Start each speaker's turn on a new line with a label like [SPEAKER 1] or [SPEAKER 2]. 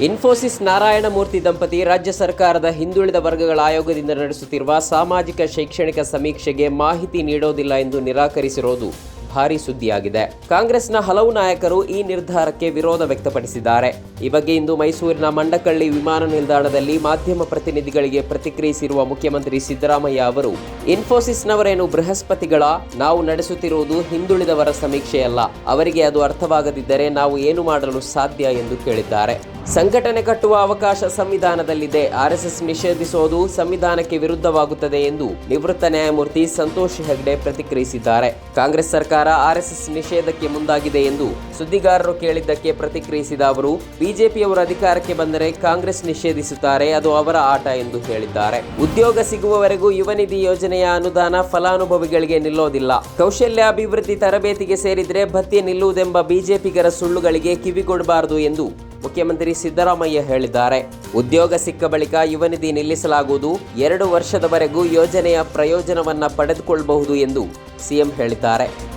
[SPEAKER 1] ಇನ್ಫೋಸಿಸ್ ನಾರಾಯಣಮೂರ್ತಿ ದಂಪತಿ ರಾಜ್ಯ ಸರ್ಕಾರದ ಹಿಂದುಳಿದ ವರ್ಗಗಳ ಆಯೋಗದಿಂದ ನಡೆಸುತ್ತಿರುವ ಸಾಮಾಜಿಕ ಶೈಕ್ಷಣಿಕ ಸಮೀಕ್ಷೆಗೆ ಮಾಹಿತಿ ನೀಡೋದಿಲ್ಲ ಎಂದು ನಿರಾಕರಿಸಿರುವುದು ಭಾರೀ ಸುದ್ದಿಯಾಗಿದೆ. ಕಾಂಗ್ರೆಸ್ನ ಹಲವು ನಾಯಕರು ಈ ನಿರ್ಧಾರಕ್ಕೆ ವಿರೋಧ ವ್ಯಕ್ತಪಡಿಸಿದ್ದಾರೆ. ಈ ಬಗ್ಗೆ ಇಂದು ಮೈಸೂರಿನ ಮಂಡಕಳ್ಳಿ ವಿಮಾನ ನಿಲ್ದಾಣದಲ್ಲಿ ಮಾಧ್ಯಮ ಪ್ರತಿನಿಧಿಗಳಿಗೆ ಪ್ರತಿಕ್ರಿಯಿಸಿರುವ ಮುಖ್ಯಮಂತ್ರಿ ಸಿದ್ದರಾಮಯ್ಯ ಅವರು, ಇನ್ಫೋಸಿಸ್ನವರೇನು ಬೃಹಸ್ಪತಿಗಳ? ನಾವು ನಡೆಸುತ್ತಿರುವುದು ಹಿಂದುಳಿದವರ ಸಮೀಕ್ಷೆಯಲ್ಲ. ಅವರಿಗೆ ಅದು ಅರ್ಥವಾಗದಿದ್ದರೆ ನಾವು ಏನು ಮಾಡಲು ಸಾಧ್ಯ ಎಂದು ಕೇಳಿದ್ದಾರೆ. ಸಂಘಟನೆ ಕಟ್ಟುವ ಅವಕಾಶ ಸಂವಿಧಾನದಲ್ಲಿದೆ. ಆರ್ಎಸ್ಎಸ್ ನಿಷೇಧಿಸುವುದು ಸಂವಿಧಾನಕ್ಕೆ ವಿರುದ್ಧವಾಗುತ್ತದೆ ಎಂದು ನಿವೃತ್ತ ನ್ಯಾಯಮೂರ್ತಿ ಸಂತೋಷ್ ಹೆಗ್ಡೆ ಪ್ರತಿಕ್ರಿಯಿಸಿದ್ದಾರೆ. ಕಾಂಗ್ರೆಸ್ ಸರ್ಕಾರ ಆರ್ಎಸ್ಎಸ್ ನಿಷೇಧಕ್ಕೆ ಮುಂದಾಗಿದೆ ಎಂದು ಸುದ್ದಿಗಾರರು ಕೇಳಿದ್ದಕ್ಕೆ ಪ್ರತಿಕ್ರಿಯಿಸಿದ ಅವರು, ಬಿಜೆಪಿಯವರು ಅಧಿಕಾರಕ್ಕೆ ಬಂದರೆ ಕಾಂಗ್ರೆಸ್ ನಿಷೇಧಿಸುತ್ತಾರೆ, ಅದು ಅವರ ಆಟ ಎಂದು ಹೇಳಿದ್ದಾರೆ. ಉದ್ಯೋಗ ಸಿಗುವವರೆಗೂ ಯುವ ನಿಧಿ ಯೋಜನೆಯ ಅನುದಾನ ಫಲಾನುಭವಿಗಳಿಗೆ ನಿಲ್ಲೋದಿಲ್ಲ. ಕೌಶಲ್ಯಾಭಿವೃದ್ಧಿ ತರಬೇತಿಗೆ ಸೇರಿದ್ರೆ ಭತ್ಯೆ ನಿಲ್ಲುವುದೆಂಬ ಬಿಜೆಪಿಗರ ಸುಳ್ಳುಗಳಿಗೆ ಕಿವಿಗೊಡಬಾರದು ಎಂದು ಮುಖ್ಯಮಂತ್ರಿ ಸಿದ್ದರಾಮಯ್ಯ ಹೇಳಿದ್ದಾರೆ. ಉದ್ಯೋಗ ಸಿಕ್ಕ ಬಳಿಕ ಯುವ ನಿಧಿ ನಿಲ್ಲಿಸಲಾಗುವುದು. 2 ವರ್ಷದವರೆಗೂ ಯೋಜನೆಯ ಪ್ರಯೋಜನವನ್ನ ಪಡೆದುಕೊಳ್ಳಬಹುದು ಎಂದು ಸಿಎಂ ಹೇಳಿದ್ದಾರೆ.